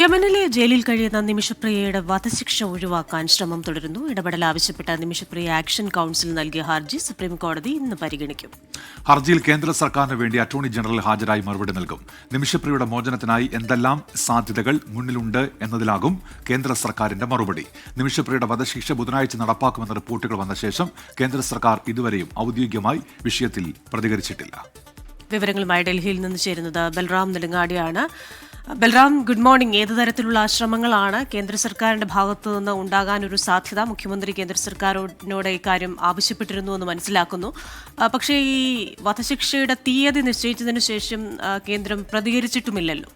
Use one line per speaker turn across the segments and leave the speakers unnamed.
യമനിലെ ജയിലിൽ കഴിയുന്ന നിമിഷപ്രിയയുടെ വധശിക്ഷ ഒഴിവാക്കാൻ ശ്രമം തുടരുന്നു. ഇടപെടൽ ആവശ്യപ്പെട്ട നിമിഷപ്രിയ ആക്ഷൻ കൌൺസിൽ നൽകിയ ഹർജി സുപ്രീംകോടതി ഇന്ന് പരിഗണിക്കും.
ഹർജിയിൽ കേന്ദ്ര സർക്കാരിന് വേണ്ടി അറ്റോർണി ജനറൽ ഹാജരായി മറുപടി നൽകും. നിമിഷപ്രിയയുടെ മോചനത്തിനായി എന്തെല്ലാം സാധ്യതകൾ മുന്നിലുണ്ട് എന്നതിലാകും കേന്ദ്ര സർക്കാരിന്റെ മറുപടി. നിമിഷപ്രിയയുടെ വധശിക്ഷ ബുധനാഴ്ച നടപ്പാക്കുമെന്ന റിപ്പോർട്ടുകൾ വന്ന ശേഷം കേന്ദ്ര സർക്കാർ ഇതുവരെയും ഔദ്യോഗികമായി വിഷയത്തിൽ പ്രതികരിച്ചിട്ടില്ല.
വിവരങ്ങളുമായി ഡൽഹിയിൽ നിന്ന് ചേരുന്നത് ബൽറാം നെടുങ്ങാടിയാണ്. Balram, good morning. ഏത് തരത്തിലുള്ള ശ്രമങ്ങളാണ് കേന്ദ്ര സർക്കാരിന്റെ ഭാഗത്തു നിന്ന് ഉണ്ടാകാനൊരു സാധ്യത? മുഖ്യമന്ത്രി കേന്ദ്ര സർക്കാരിനോട് ഇക്കാര്യം ആവശ്യപ്പെട്ടിരുന്നു എന്ന് മനസ്സിലാക്കുന്നു. പക്ഷേ ഈ വധശിക്ഷയുടെ തീയതി നിശ്ചയിച്ചതിനു ശേഷം കേന്ദ്രം പ്രതികരിച്ചിട്ടുമില്ലല്ലോ.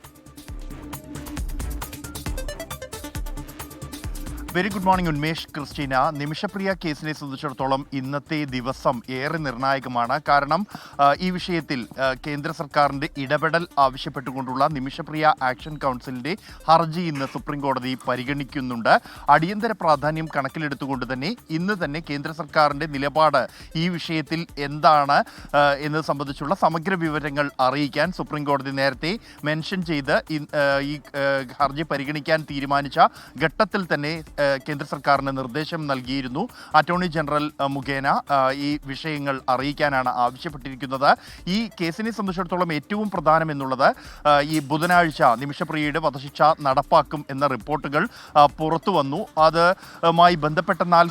Very good morning Unmesh, Christina. Nimisha Priya കേസിനെ സംബന്ധിച്ചിടത്തോളം ഇന്നത്തെ ദിവസം ഏറെ നിർണായകമാണ്. കാരണം ഈ വിഷയത്തിൽ കേന്ദ്ര സർക്കാരിൻ്റെ ഇടപെടൽ ആവശ്യപ്പെട്ടുകൊണ്ടുള്ള നിമിഷപ്രിയ ആക്ഷൻ കൗൺസിലിൻ്റെ ഹർജി ഇന്ന് സുപ്രീം കോടതി പരിഗണിക്കുന്നുണ്ട്. അടിയന്തര പ്രാധാന്യം കണക്കിലെടുത്തുകൊണ്ട് തന്നെ ഇന്ന് തന്നെ കേന്ദ്ര സർക്കാരിൻ്റെ നിലപാട് ഈ വിഷയത്തിൽ എന്താണ് എന്നത് സംബന്ധിച്ചുള്ള സമഗ്ര വിവരങ്ങൾ അറിയിക്കാൻ സുപ്രീം കോടതി നേരത്തെ മെൻഷൻ ചെയ്ത് ഈ ഹർജി പരിഗണിക്കാൻ തീരുമാനിച്ച ഘട്ടത്തിൽ തന്നെ കേന്ദ്ര സർക്കാരിന് നിർദ്ദേശം നൽകിയിരുന്നു. അറ്റോർണി ജനറൽ മുഖേന ഈ വിഷയങ്ങൾ അറിയിക്കാനാണ് ആവശ്യപ്പെട്ടിരിക്കുന്നത്. ഈ കേസിനെ സംബന്ധിച്ചിടത്തോളം ഏറ്റവും പ്രധാനം എന്നുള്ളത് ഈ ബുധനാഴ്ച നിമിഷപ്രിയയുടെ വധശിക്ഷ നടപ്പാക്കും എന്ന റിപ്പോർട്ടുകൾ പുറത്തു വന്നു. അതുമായി ബന്ധപ്പെട്ടെന്നാൽ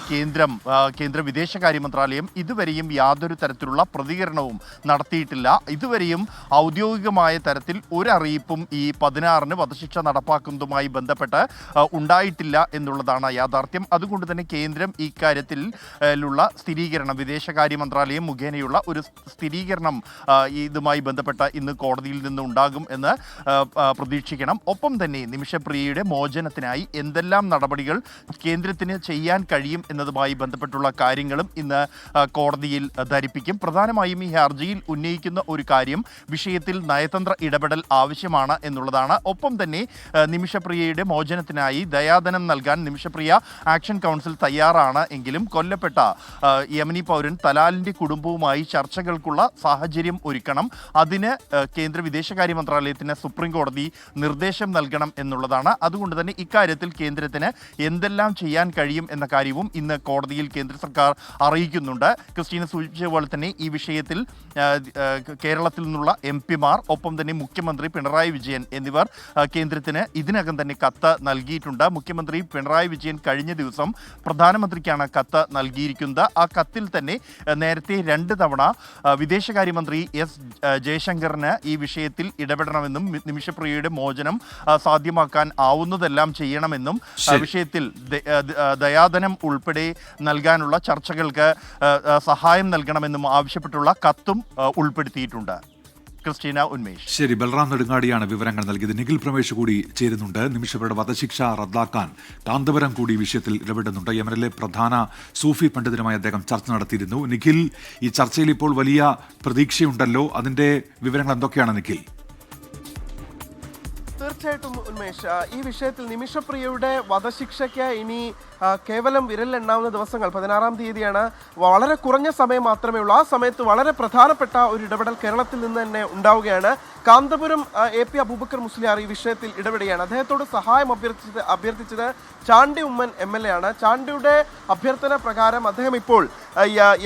കേന്ദ്ര വിദേശകാര്യ മന്ത്രാലയം ഇതുവരെയും യാതൊരു തരത്തിലുള്ള പ്രതികരണവും നടത്തിയിട്ടില്ല. ഇതുവരെയും ഔദ്യോഗികമായ തരത്തിൽ ഒരു അറിയിപ്പും ഈ 16-ന് വധശിക്ഷ നടപ്പാക്കുന്നതുമായി ബന്ധപ്പെട്ട് ഉണ്ടായിട്ടില്ല എന്നുള്ളതാണ് യാഥാർത്ഥ്യം. അതുകൊണ്ട് തന്നെ കേന്ദ്രം ഇക്കാര്യത്തിലുള്ള സ്ഥിരീകരണം വിദേശകാര്യ മന്ത്രാലയം മുഖേനയുള്ള ഒരു സ്ഥിരീകരണം ഇതുമായി ബന്ധപ്പെട്ട ഇന്ന് കോടതിയിൽ നിന്ന് ഉണ്ടാകും എന്ന് പ്രതീക്ഷിക്കണം. ഒപ്പം തന്നെ നിമിഷപ്രിയയുടെ മോചനത്തിനായി എന്തെല്ലാം നടപടികൾ കേന്ദ്രത്തിന് ചെയ്യാൻ കഴിയും എന്നതുമായി ബന്ധപ്പെട്ടുള്ള കാര്യങ്ങളും ഇന്ന് കോടതിയിൽ ധരിപ്പിക്കും. പ്രധാനമായും ഈ ഹർജിയിൽ ഉന്നയിക്കുന്ന ഒരു കാര്യം വിഷയത്തിൽ നയതന്ത്ര ഇടപെടൽ ആവശ്യമാണ് എന്നുള്ളതാണ്. ഒപ്പം തന്നെ നിമിഷപ്രിയയുടെ മോചനത്തിനായി ദയാധനം നൽകാൻ നിമിഷപ്രിയ ആക്ഷൻ കൗൺസിൽ തയ്യാറാണ് എങ്കിലും കൊല്ലപ്പെട്ട യമനി പൗരൻ തലാലിന്റെ കുടുംബവുമായി ചർച്ചകൾക്കുള്ള സാഹചര്യം ഒരുക്കണം. അതിന് കേന്ദ്ര വിദേശകാര്യ മന്ത്രാലയത്തിന് സുപ്രീം കോടതി നിർദ്ദേശം നൽകണം എന്നുള്ളതാണ്. അതുകൊണ്ട് തന്നെ ഇക്കാര്യത്തിൽ കേന്ദ്രത്തിന് എന്തെല്ലാം ചെയ്യാൻ കഴിയും എന്ന കാര്യവും ഇന്ന് കോടതിയിൽ കേന്ദ്ര സർക്കാർ അറിയിക്കുന്നുണ്ട്. ക്രിസ്റ്റീന സൂചിപ്പിച്ച പോലെ തന്നെ ഈ വിഷയത്തിൽ കേരളത്തിൽ നിന്നുള്ള MP-മാർ ഒപ്പം തന്നെ മുഖ്യമന്ത്രി പിണറായി വിജയൻ എന്നിവർ കേന്ദ്രത്തിന് ഇതിനകം തന്നെ കത്ത് നൽകിയിട്ടുണ്ട്. മുഖ്യമന്ത്രി പിണറായി വിജയൻ കഴിഞ്ഞ ദിവസം പ്രധാനമന്ത്രിക്കാണ് കത്ത് നൽകിയിരിക്കുന്നത്. ആ കത്തിൽ തന്നെ നേരത്തെ 2 തവണ വിദേശകാര്യമന്ത്രി S ജയശങ്കറിന് ഈ വിഷയത്തിൽ ഇടപെടണമെന്നും നിമിഷപ്രിയയുടെ മോചനം സാധ്യമാക്കാൻ ആവുന്നതെല്ലാം ചെയ്യണമെന്നും വിഷയത്തിൽ ദയാധനം ഉൾപ്പെടെ നൽകാനുള്ള ചർച്ചകൾക്ക് സഹായം നൽകണമെന്നും ആവശ്യപ്പെട്ടുള്ള കത്തും ഉൾപ്പെടുത്തിയിട്ടുണ്ട്. ക്രിസ്റ്റീന, ഉന്മേഷ്.
ശരി, ബൽറാം നെടുങ്ങാടിയാണ് വിവരങ്ങൾ നൽകിയത്. നിഖിൽ പ്രമേഷ് കൂടി ചേരുന്നുണ്ട്. നിമിഷപ്രിയയുടെ വധശിക്ഷ റദ്ദാക്കാൻ കാന്തപുരം കൂടി വിഷയത്തിൽ ഇടപെടുന്നുണ്ട്. യമനിലെ പ്രധാന സൂഫി പണ്ഡിതനുമായി അദ്ദേഹം ചർച്ച നടത്തിയിരുന്നു. നിഖിൽ, ഈ ചർച്ചയിൽ ഇപ്പോൾ വലിയ പ്രതീക്ഷയുണ്ടല്ലോ, അതിന്റെ വിവരങ്ങൾ എന്തൊക്കെയാണ് നിഖിൽ?
തീർച്ചയായിട്ടും ഉന്മേഷ്, ഈ വിഷയത്തിൽ നിമിഷപ്രിയയുടെ വധശിക്ഷയ്ക്ക് ഇനി കേവലം വിരലിലെണ്ണാവുന്ന ദിവസങ്ങൾ, 16-ാം തീയതിയാണ്, വളരെ കുറഞ്ഞ സമയം മാത്രമേ ഉള്ളൂ. ആ സമയത്ത് വളരെ പ്രധാനപ്പെട്ട ഒരു ഇടപെടൽ കേരളത്തിൽ നിന്ന് തന്നെ ഉണ്ടാവുകയാണ്. കാന്തപുരം AP അബൂബക്കർ മുസ്ലിയാർ ഈ വിഷയത്തിൽ ഇടപെടുകയാണ്. അദ്ദേഹത്തോട് സഹായം അഭ്യർത്ഥിച്ചത് ചാണ്ടി ഉമ്മൻ MLA ആണ്. ചാണ്ടിയുടെ അഭ്യർത്ഥന പ്രകാരം അദ്ദേഹം ഇപ്പോൾ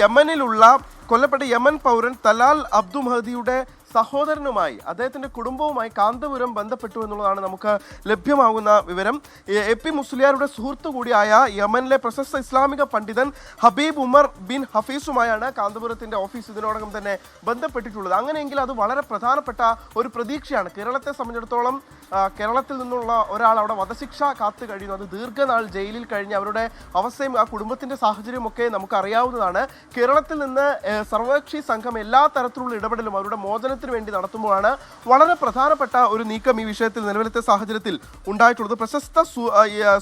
യമനിലുള്ള കൊല്ലപ്പെട്ട യമൻ പൗരൻ തലാൽ അബ്ദു മഹദിയുടെ സഹോദരനുമായി അദ്ദേഹത്തിൻ്റെ കുടുംബവുമായി കാന്തപുരം ബന്ധപ്പെട്ടു എന്നുള്ളതാണ് നമുക്ക് ലഭ്യമാകുന്ന വിവരം. AP മുസ്ലിയാരുടെ സുഹൃത്തു കൂടിയായ യമനിലെ പ്രശസ്ത ഇസ്ലാമിക പണ്ഡിതൻ ഹബീബ് ഉമർ ബിൻ ഹഫീസുമായാണ് കാന്തപുരത്തിൻ്റെ ഓഫീസ് ഇതിനോടകം തന്നെ ബന്ധപ്പെട്ടിട്ടുള്ളത്. അങ്ങനെയെങ്കിൽ അത് വളരെ പ്രധാനപ്പെട്ട ഒരു പ്രതീക്ഷയാണ്. കേരളത്തെ സംബന്ധിച്ചിടത്തോളം കേരളത്തിൽ നിന്നുള്ള ഒരാൾ അവിടെ വധശിക്ഷ കാത്തു കഴിയുന്നു. അത് ദീർഘനാൾ ജയിലിൽ കഴിഞ്ഞ് അവരുടെ അവസ്ഥയും ആ കുടുംബത്തിൻ്റെ സാഹചര്യമൊക്കെ നമുക്ക് അറിയാവുന്നതാണ്. കേരളത്തിൽ നിന്ന് സർവകക്ഷി സംഘം എല്ലാ തരത്തിലുള്ള ഇടപെടലും അവരുടെ മോചനത്തിന് വേണ്ടി നടത്തുമ്പോഴാണ് വളരെ പ്രധാനപ്പെട്ട ഒരു നീക്കം ഈ വിഷയത്തിൽ നിലവിലത്തെ സാഹചര്യത്തിൽ ഉണ്ടായിട്ടുള്ളത്. പ്രശസ്ത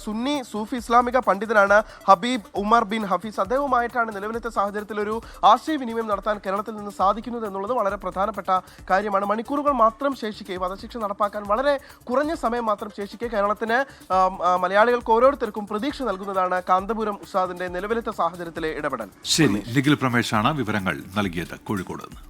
സുന്നി സൂഫി ഇസ്ലാമിക പണ്ഡിതനാണ് ഹബീബ് ഉമർ ബിൻ ഹഫീസ്. അദ്ദേഹവുമായിട്ടാണ് നിലവിലത്തെ സാഹചര്യത്തിൽ ഒരു ആശയവിനിമയം നടത്താൻ കേരളത്തിൽ നിന്ന് സാധിക്കുന്നത് എന്നുള്ളത് വളരെ പ്രധാനപ്പെട്ട കാര്യമാണ്. മണിക്കൂറുകൾ മാത്രം ശേഷിക്കെ വധശിക്ഷ നടപ്പാക്കാൻ വളരെ കുറഞ്ഞ സമയം മാത്രം ശേഷിക്കെ കേരളത്തിന് മലയാളികൾക്ക് ഓരോരുത്തർക്കും പ്രതീക്ഷ നൽകുന്നതാണ് കാന്തപുരം ഉസ്താദിന്റെ നിലവിലത്തെ സാഹചര്യത്തിലെ ഇടപെടൽ.
ശരി, നിഖിൽ പ്രമേഷാണ് വിവരങ്ങൾ നൽകിയത് കോഴിക്കോട് നിന്ന്.